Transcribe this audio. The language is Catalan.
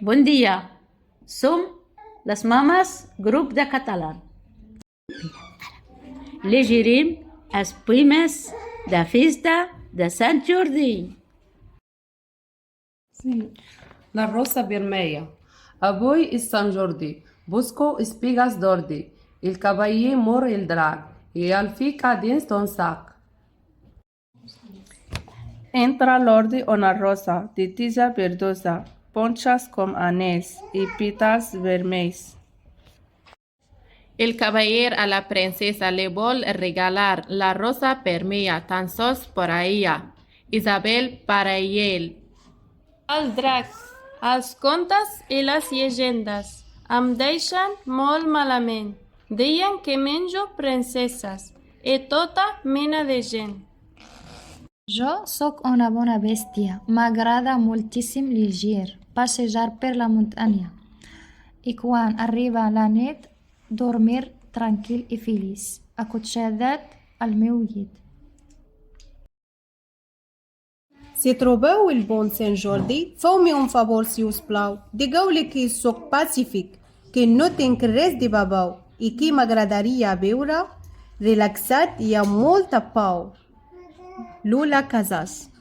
Bon dia. Som les mames grup de català. Llegirem els poemes de festa de Sant Jordi. La rosa vermella. Avui és Sant Jordi. Busco espigues d'ordi. El cavaller mor el drac i el fica dins d'un sac. Entra l'ordi una rosa de tija verdosa, ponxes com anells i pètals vermells. El cavaller a la princesa le vol regalar la rosa vermella tan sols para ella, Isabel para ell. Els dracs, els contes i les llegendes em deixen molt malament. Deien que menjo princeses i tota mena de gent. Jo sóc una bona bèstia. M'agrada moltíssim llegir, passejar per la muntanya i quan arriba la nit dormir tranquil i feliç, acotxadat al meu llit. Si trobeu el bon Sant Jordi, feu-me un favor, si us plau. Digueu-li que sóc pacífic, que no tinc res de babau i que m'agradaria viure relaxat i amb molta pau. Lula Casas.